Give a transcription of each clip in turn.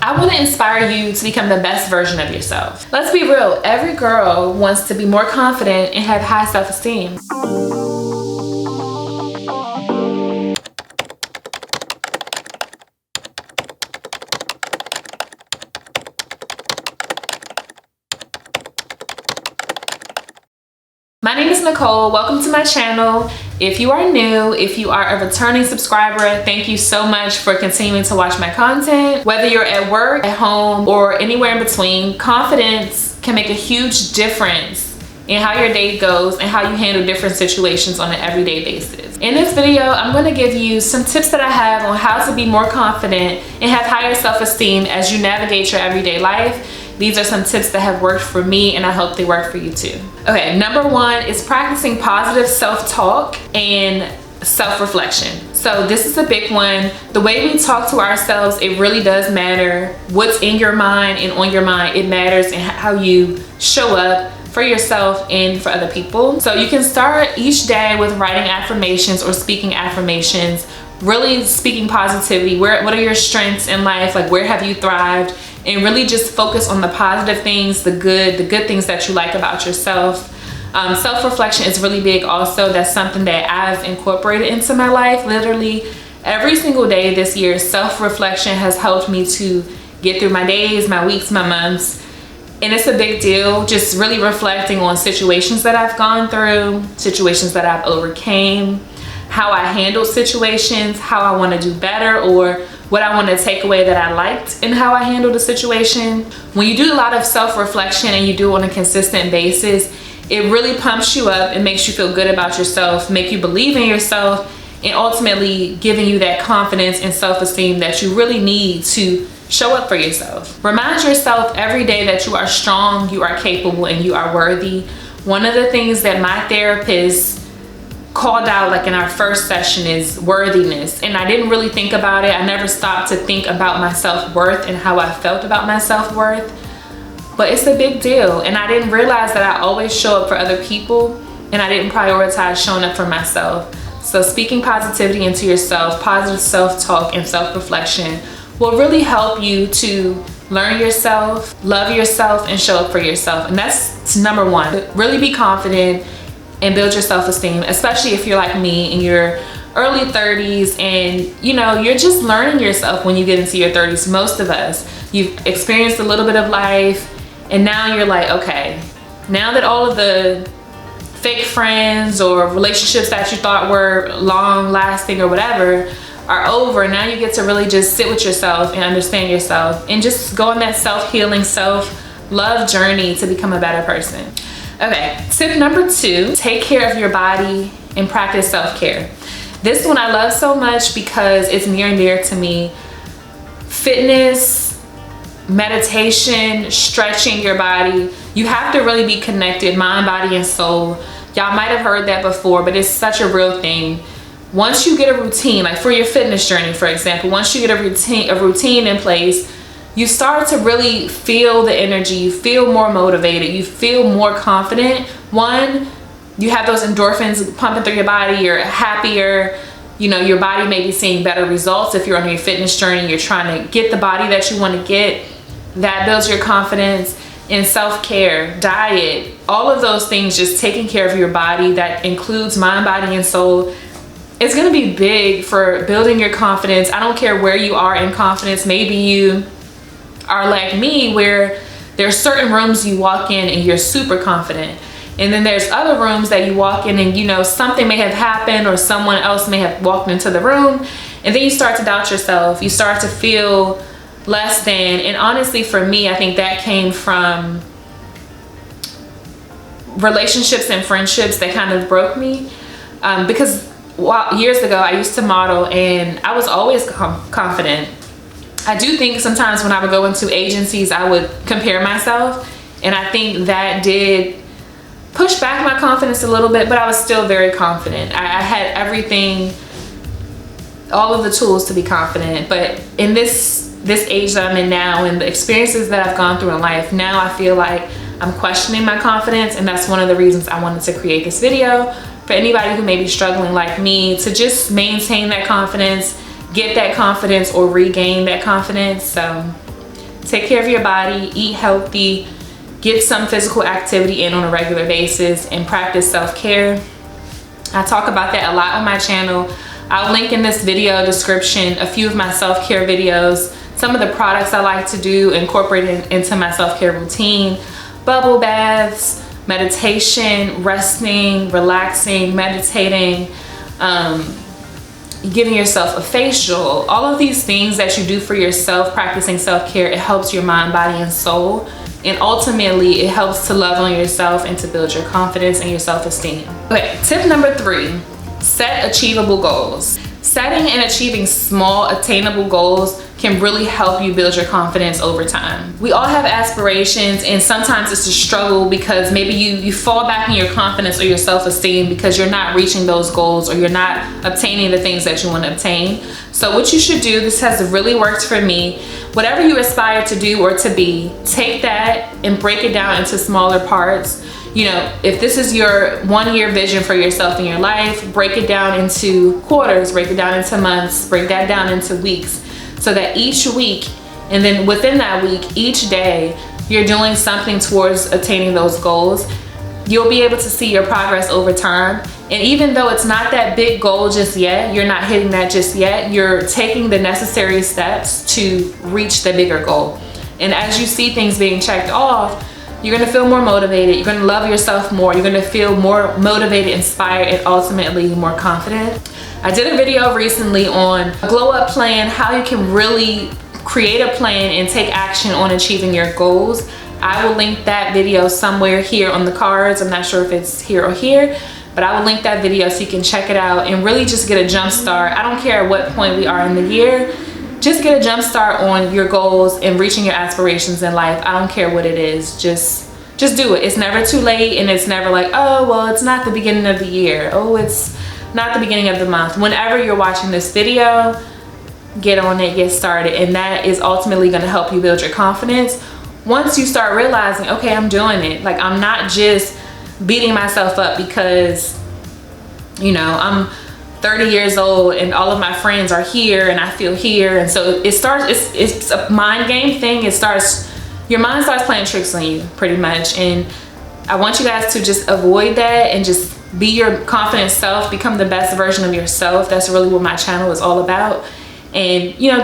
I want to inspire you to become the best version of yourself. Let's be real, every girl wants to be more confident and have high self-esteem. My name is Nicole. Welcome to my channel. If you are new, if you are a returning subscriber, thank you so much for continuing to watch my content. Whether you're at work, at home, or anywhere in between, confidence can make a huge difference in how your day goes and how you handle different situations on an everyday basis. In this video, I'm going to give you some tips that I have on how to be more confident and have higher self-esteem as you navigate your everyday life. These are some tips that have worked for me and I hope they work for you too. Okay, number one is practicing positive self-talk and self-reflection. So this is a big one. The way we talk to ourselves, it really does matter. What's in your mind and on your mind, it matters in how you show up for yourself and for other people. So you can start each day with writing affirmations or speaking affirmations, really speaking positivity. What are your strengths in life? Like, where have you thrived? And really just focus on the positive things, the good things that you like about yourself. Self-reflection is really big also. That's something that I've incorporated into my life. Literally every single day this year, self-reflection has helped me to get through my days, my weeks, my months. And it's a big deal, just really reflecting on situations that I've gone through, situations that I've overcame, how I handled situations, how I want to do better, or what I want to take away that I liked in how I handled the situation. When you do a lot of self-reflection and you do it on a consistent basis, it really pumps you up and makes you feel good about yourself, make you believe in yourself, and ultimately giving you that confidence and self-esteem that you really need to show up for yourself. Remind yourself every day that you are strong, you are capable, and you are worthy. One of the things that my therapist called out, like in our first session, is worthiness. And I didn't really think about it. I never stopped to think about my self-worth and how I felt about my self-worth. But it's a big deal. And I didn't realize that I always show up for other people and I didn't prioritize showing up for myself. So speaking positivity into yourself, positive self-talk and self-reflection will really help you to learn yourself, love yourself, and show up for yourself. And that's number one. Really be confident and build your self-esteem, especially if you're like me in your early 30s and you're just learning yourself when you get into your 30s. Most of us, you've experienced a little bit of life and now you're like, okay, now that all of the fake friends or relationships that you thought were long lasting or whatever are over, now you get to really just sit with yourself and understand yourself and just go on that self-healing, self-love journey to become a better person. Okay, tip number two, take care of your body and practice self-care. This one I love so much because it's near and dear to me. Fitness, meditation, stretching your body. You have to really be connected, mind, body, and soul. Y'all might have heard that before, but it's such a real thing. Once you get a routine, like for your fitness journey, for example, once you get a routine in place, you start to really feel the energy, you feel more motivated, you feel more confident. One, you have those endorphins pumping through your body, you're happier, your body may be seeing better results. If you're on your fitness journey, you're trying to get the body that you want to get, that builds your confidence. And self-care, diet, all of those things, just taking care of your body, that includes mind, body, and soul. It's gonna be big for building your confidence. I don't care where you are in confidence. Maybe you are like me, where there's certain rooms you walk in and you're super confident, and then there's other rooms that you walk in and something may have happened or someone else may have walked into the room, and then you start to doubt yourself, you start to feel less than. And honestly, for me, I think that came from relationships and friendships that kind of broke me, because years ago I used to model and I was always confident. I do think sometimes when I would go into agencies, I would compare myself, and I think that did push back my confidence a little bit, but I was still very confident. I had everything, all of the tools to be confident. But in this age that I'm in now and the experiences that I've gone through in life, now I feel like I'm questioning my confidence, and that's one of the reasons I wanted to create this video for anybody who may be struggling like me to just maintain that confidence, get that confidence, or regain that confidence. So take care of your body, eat healthy, get some physical activity in on a regular basis, and practice self-care. I talk about that a lot on my channel. I'll link in this video description a few of my self-care videos, some of the products I like to do, incorporated into my self-care routine: bubble baths, meditation, resting, relaxing, meditating, giving yourself a facial. All of these things that you do for yourself, practicing self-care, it helps your mind, body, and soul. And ultimately, it helps to love on yourself and to build your confidence and your self-esteem. Okay, tip number 3, set achievable goals. Setting and achieving small, attainable goals can really help you build your confidence over time. We all have aspirations, and sometimes it's a struggle because maybe you fall back in your confidence or your self-esteem because you're not reaching those goals, or you're not obtaining the things that you want to obtain. So what you should do, this has really worked for me, whatever you aspire to do or to be, take that and break it down into smaller parts. You know, if this is your 1-year vision for yourself in your life, break it down into quarters, break it down into months, break that down into weeks, so that each week, and then within that week, each day, you're doing something towards attaining those goals. You'll be able to see your progress over time. And even though it's not that big goal just yet, you're not hitting that just yet, you're taking the necessary steps to reach the bigger goal. And as you see things being checked off, you're gonna feel more motivated, you're gonna love yourself more, you're gonna feel more motivated, inspired, and ultimately more confident. I did a video recently on a glow up plan, how you can really create a plan and take action on achieving your goals. I will link that video somewhere here on the cards. I'm not sure if it's here or here, but I will link that video so you can check it out and really just get a jump start. I don't care at what point we are in the year, just get a jump start on your goals and reaching your aspirations in life. I don't care what it is, just do it. It's never too late, and it's never like, oh, well, it's not the beginning of the year. Oh, it's not the beginning of the month. Whenever you're watching this video, get on it, get started, and that is ultimately gonna help you build your confidence. Once you start realizing, okay, I'm doing it. Like, I'm not just beating myself up because, you know, I'm 30 years old and all of my friends are here and I feel here. And so it starts, it's a mind game thing. Your mind starts playing tricks on you pretty much. And I want you guys to just avoid that and just be your confident self, become the best version of yourself. That's really what my channel is all about. And, you know,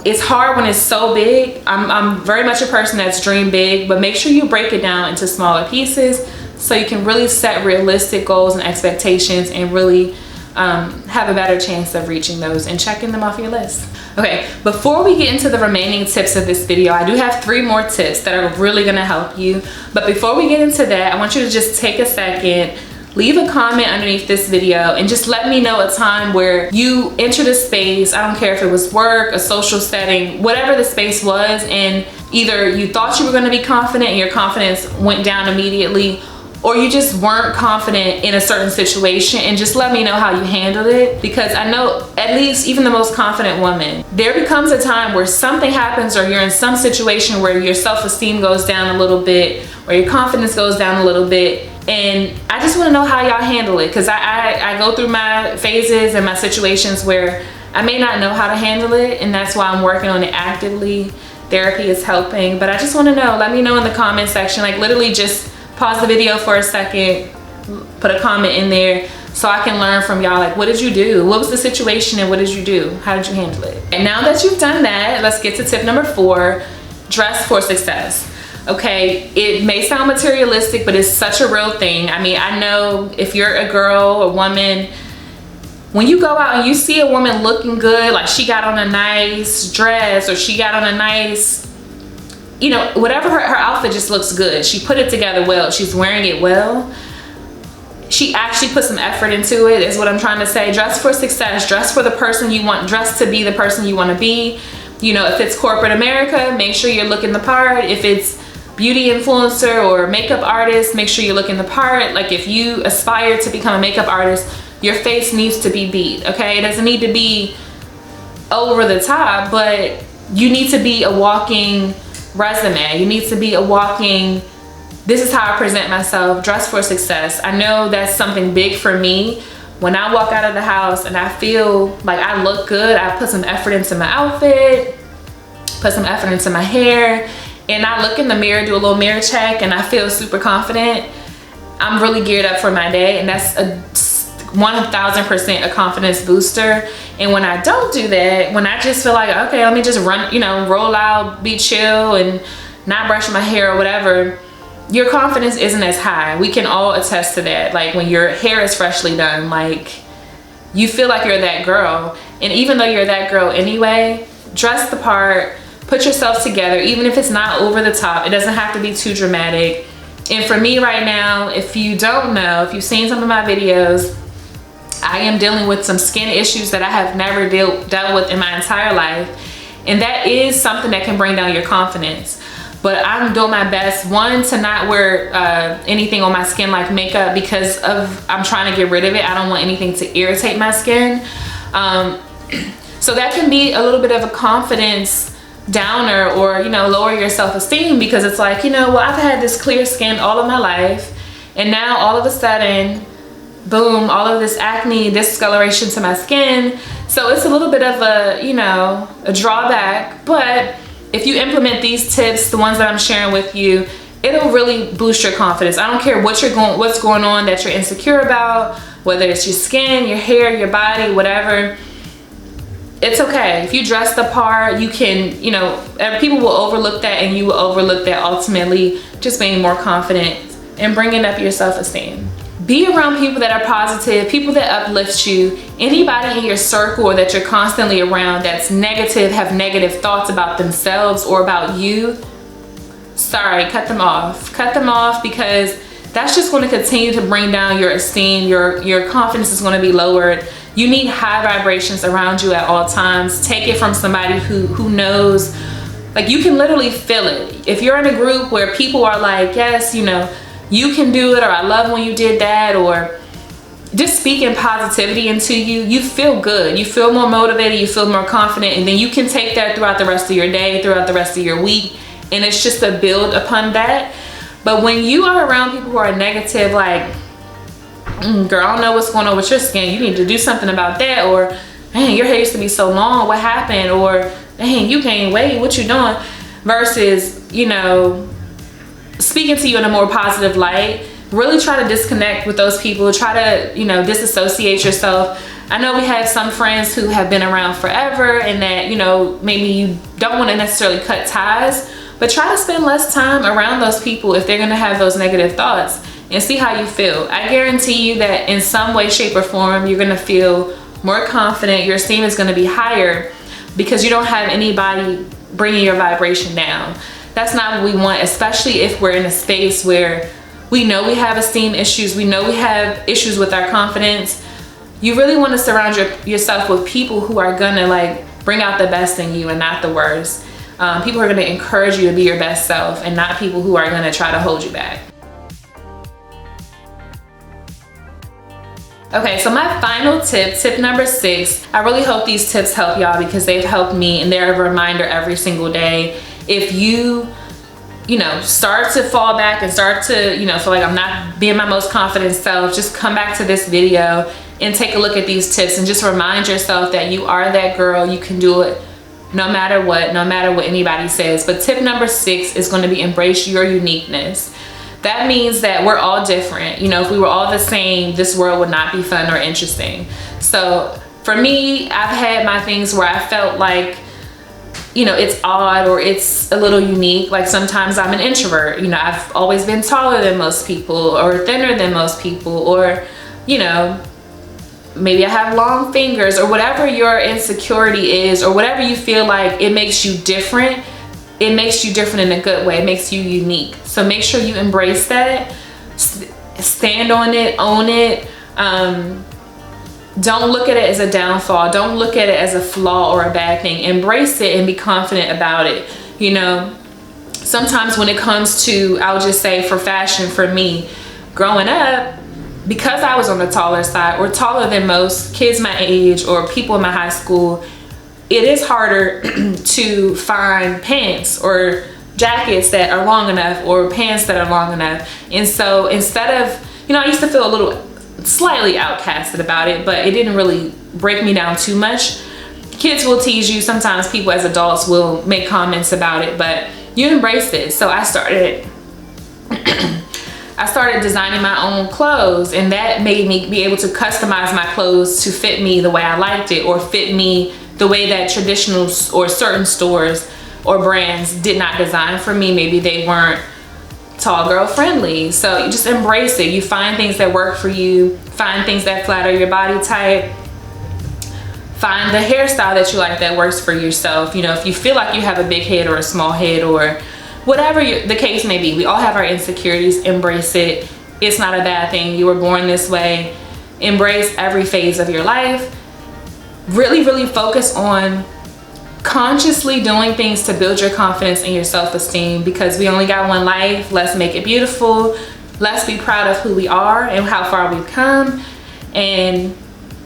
it's hard when it's so big. I'm very much a person that's dream big, but make sure you break it down into smaller pieces so you can really set realistic goals and expectations and really have a better chance of reaching those and checking them off your list. Okay, before we get into the remaining tips of this video, I do have 3 more tips that are really gonna help you. But before we get into that, I want you to just take a second, leave a comment underneath this video, and just let me know a time where you entered a space. I don't care if it was work, a social setting, whatever the space was, and either you thought you were gonna be confident and your confidence went down immediately, or you just weren't confident in a certain situation, and just let me know how you handled it. Because I know at least even the most confident woman, there becomes a time where something happens or you're in some situation where your self-esteem goes down a little bit or your confidence goes down a little bit. And I just want to know how y'all handle it, because I go through my phases and my situations where I may not know how to handle it, and that's why I'm working on it actively. Therapy is helping, but I just want to know. Let me know in the comment section. Like, literally just pause the video for a second, put a comment in there so I can learn from y'all. Like, what did you do? What was the situation and what did you do? How did you handle it? And now that you've done that, let's get to tip number 4, dress for success. Okay, it may sound materialistic, but it's such a real thing. I mean, I know if you're a girl, a woman, when you go out and you see a woman looking good, like she got on a nice dress or she got on a nice, you know, whatever, her outfit just looks good. She put it together well. She's wearing it well. She actually put some effort into it, is what I'm trying to say. Dress for success. Dress for the person you want. Dress to be the person you want to be. You know, if it's corporate America, make sure you're looking the part. If it's beauty influencer or makeup artist, make sure you're looking the part. Like, if you aspire to become a makeup artist, your face needs to be beat, okay? It doesn't need to be over the top, but you need to be a walking resume. You need to be a walking, this is how I present myself. Dress for success. I know that's something big for me. When I walk out of the house and I feel like I look good, I put some effort into my outfit, put some effort into my hair, and I look in the mirror, do a little mirror check, and I feel super confident, I'm really geared up for my day, and that's a 1000% a confidence booster. And when I don't do that, when I just feel like, okay, let me just run, you know, roll out, be chill, and not brush my hair or whatever, your confidence isn't as high. We can all attest to that. Like when your hair is freshly done, like you feel like you're that girl. And even though you're that girl anyway, dress the part, put yourself together, even if it's not over the top. It doesn't have to be too dramatic. And for me right now, if you don't know, if you've seen some of my videos, I am dealing with some skin issues that I have never dealt with in my entire life. And that is something that can bring down your confidence. But I'm doing my best, one, to not wear anything on my skin like makeup, because I'm trying to get rid of it. I don't want anything to irritate my skin. So that can be a little bit of a confidence downer, or, you know, lower your self-esteem, because it's like, you know, well, I've had this clear skin all of my life, and now all of a sudden, boom, all of this acne, discoloration to my skin. So it's a little bit of a, you know, a drawback. But if you implement these tips, the ones that I'm sharing with you, it'll really boost your confidence. I don't care what's going on that you're insecure about, whether it's your skin, your hair, your body, whatever. It's okay. If you dress the part, you can, you know, people will overlook that, and you will overlook that, ultimately just being more confident and bringing up your self-esteem. Be around people that are positive, people that uplift you. Anybody in your circle or that you're constantly around that's negative, have negative thoughts about themselves or about you, sorry, cut them off. Cut them off, because that's just going to continue to bring down your esteem. Your confidence is going to be lowered. You need high vibrations around you at all times. Take it from somebody who knows, like, you can literally feel it. If you're in a group where people are like, yes, you know, you can do it, or I love when you did that, or just speaking positivity into you, you feel good. You feel more motivated, you feel more confident, and then you can take that throughout the rest of your day, throughout the rest of your week, and it's just a build upon that. But when you are around people who are negative, like, girl, I don't know what's going on with your skin, you need to do something about that, or man, your hair used to be so long, what happened, or dang, you gained weight, what you doing, versus, you know, speaking to you in a more positive light. Really try to disconnect with those people. Try to, you know, disassociate yourself. I know we have some friends who have been around forever, and that, you know, maybe you don't want to necessarily cut ties, but try to spend less time around those people if they're going to have those negative thoughts, and see how you feel. I guarantee you that in some way, shape, or form, you're going to feel more confident. Your esteem is going to be higher, because you don't have anybody bringing your vibration down. That's not what we want, especially if we're in a space where we know we have esteem issues, we know we have issues with our confidence. You really want to surround yourself with people who are gonna, like, bring out the best in you and not the worst. People who are gonna encourage you to be your best self, and not people who are gonna try to hold you back. Okay, so my final tip number 6, I really hope these tips help y'all, because they've helped me, and they're a reminder every single day. If you know, start to fall back and start to, you know, feel like I'm not being my most confident self, just come back to this video and take a look at these tips, and just remind yourself that you are that girl. You can do it no matter what anybody says. But tip number 6 is going to be embrace your uniqueness. That means that we're all different. You know, if we were all the same, this world would not be fun or interesting. So for me, I've had my things where I felt like, you know, it's odd or it's a little unique. Like sometimes I'm an introvert, you know, I've always been taller than most people or thinner than most people, or, you know, maybe I have long fingers, or whatever your insecurity is, or whatever you feel like it makes you different. It makes you different in a good way. It makes you unique. So make sure you embrace that, stand on it, own it. Don't look at it as a downfall. Don't look at it as a flaw or a bad thing. Embrace it and be confident about it. You know, sometimes when it comes to, I'll just say for fashion, for me, growing up, because I was on the taller side, or taller than most kids my age or people in my high school, it is harder to find pants or jackets that are long enough, or pants that are long enough. And so instead of, you know, I used to feel a little slightly outcasted about it, but it didn't really break me down too much. Kids will tease you. Sometimes people as adults will make comments about it, but you embrace it. So I started designing my own clothes, and that made me be able to customize my clothes to fit me the way I liked it, or fit me the way that traditional or certain stores or brands did not design for me. Maybe they weren't tall girl friendly. So you just embrace it. You find things that work for you, find things that flatter your body type, find the hairstyle that you like that works for yourself. You know, if you feel like you have a big head or a small head, or whatever the case may be, we all have our insecurities. Embrace it. It's not a bad thing. You were born this way. Embrace every phase of your life. Really, really focus on consciously doing things to build your confidence and your self-esteem, because we only got one life. Let's make it beautiful. Let's be proud of who we are and how far we've come. And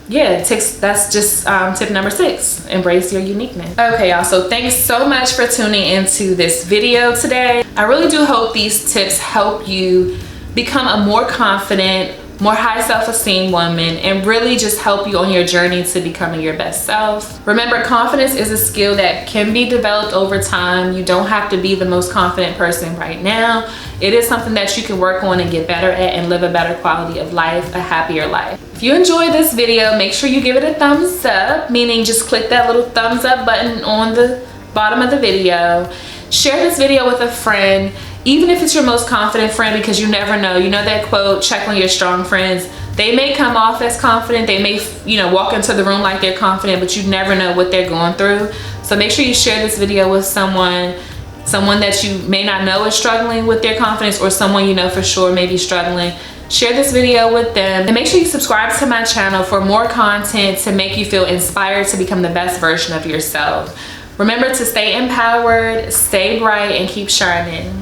yeah, that's just tip number 6, embrace your uniqueness. Okay, y'all, so thanks so much for tuning into this video today. I really do hope these tips help you become a more confident, more high self-esteem woman, and really just help you on your journey to becoming your best self. Remember, confidence is a skill that can be developed over time. You don't have to be the most confident person right now. It is something that you can work on and get better at, and live a better quality of life, a happier life. If you enjoyed this video, make sure you give it a thumbs up, meaning just click that little thumbs up button on the bottom of the video. Share this video with a friend, even if it's your most confident friend, because you never know. You know that quote, check on your strong friends. They may come off as confident. They may, you know, walk into the room like they're confident, but you never know what they're going through. So make sure you share this video with someone that you may not know is struggling with their confidence, or someone you know for sure may be struggling. Share this video with them, and make sure you subscribe to my channel for more content to make you feel inspired to become the best version of yourself. Remember to stay empowered, stay bright, and keep shining.